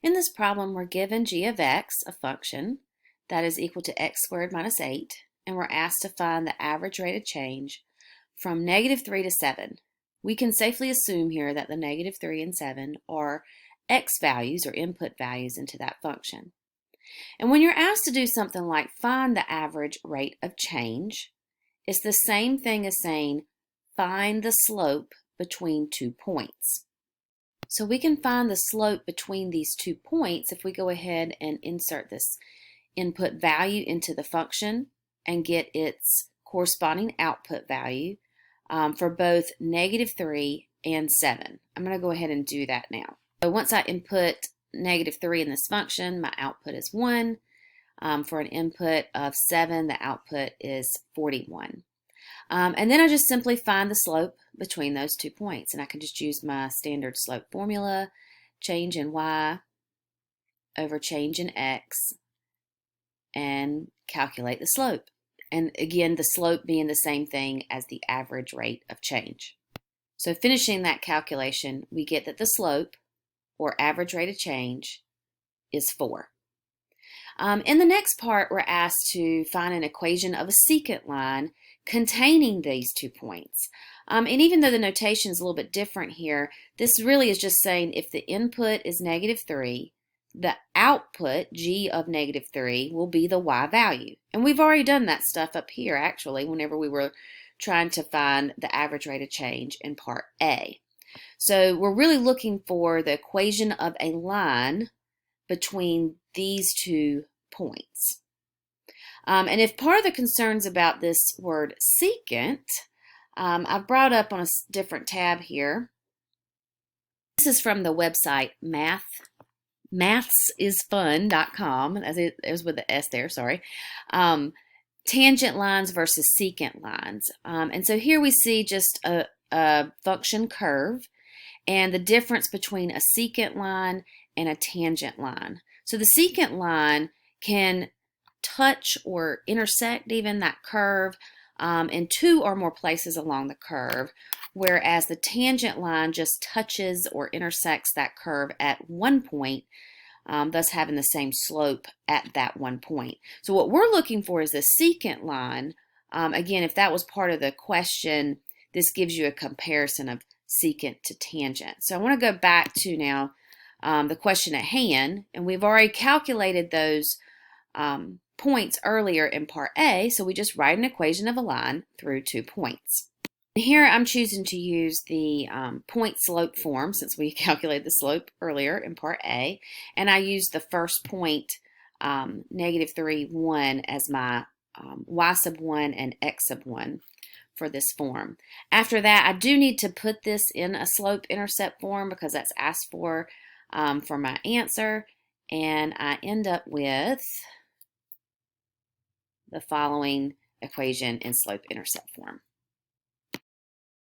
In this problem, we're given g of x, a function, that is equal to x squared minus 8, and we're asked to find the average rate of change from -3 to 7. We can safely assume here that the -3 and 7 are x values or input values into that function. And when you're asked to do something like find the average rate of change, it's the same thing as saying find the slope between 2 points. So we can find the slope between these 2 points if we go ahead and insert this input value into the function and get its corresponding output value for both -3 and 7. I'm going to go ahead and do that now. So once I input -3 in this function, my output is 1. For an input of 7, the output is 41. And then I just simply find the slope between those 2 points. And I can just use my standard slope formula, change in y over change in x, and calculate the slope. And again, the slope being the same thing as the average rate of change. So finishing that calculation, we get that the slope, or average rate of change, is 4. In the next part, we're asked to find an equation of a secant line containing these 2 points. And even though the notation is a little bit different here, this really is just saying if the input is -3, the output, g of -3, will be the y value. And we've already done that stuff up here, actually, whenever we were trying to find the average rate of change in part A. So we're really looking for the equation of a line between these 2 points. And if part of the concerns about this word secant, I've brought up on a different tab here. This is from the website mathsisfun.com, as it was with the S there, sorry. Tangent lines versus secant lines. And so here we see just a function curve and the difference between a secant line and a tangent line. So the secant line can touch or intersect even that curve in 2 or more places along the curve, whereas the tangent line just touches or intersects that curve at 1 point, thus having the same slope at that 1 point. So what we're looking for is the secant line. Again, if that was part of the question, this gives you a comparison of secant to tangent. So I want to go back to now the question at hand, and we've already calculated those points earlier in part A, so we just write an equation of a line through 2 points. Here I'm choosing to use the point slope form since we calculated the slope earlier in part A, and I use the first point, -3, 1, as my y sub 1 and x sub 1 for this form. After that, I do need to put this in a slope-intercept form because that's asked for my answer, and I end up with the following equation in slope-intercept form.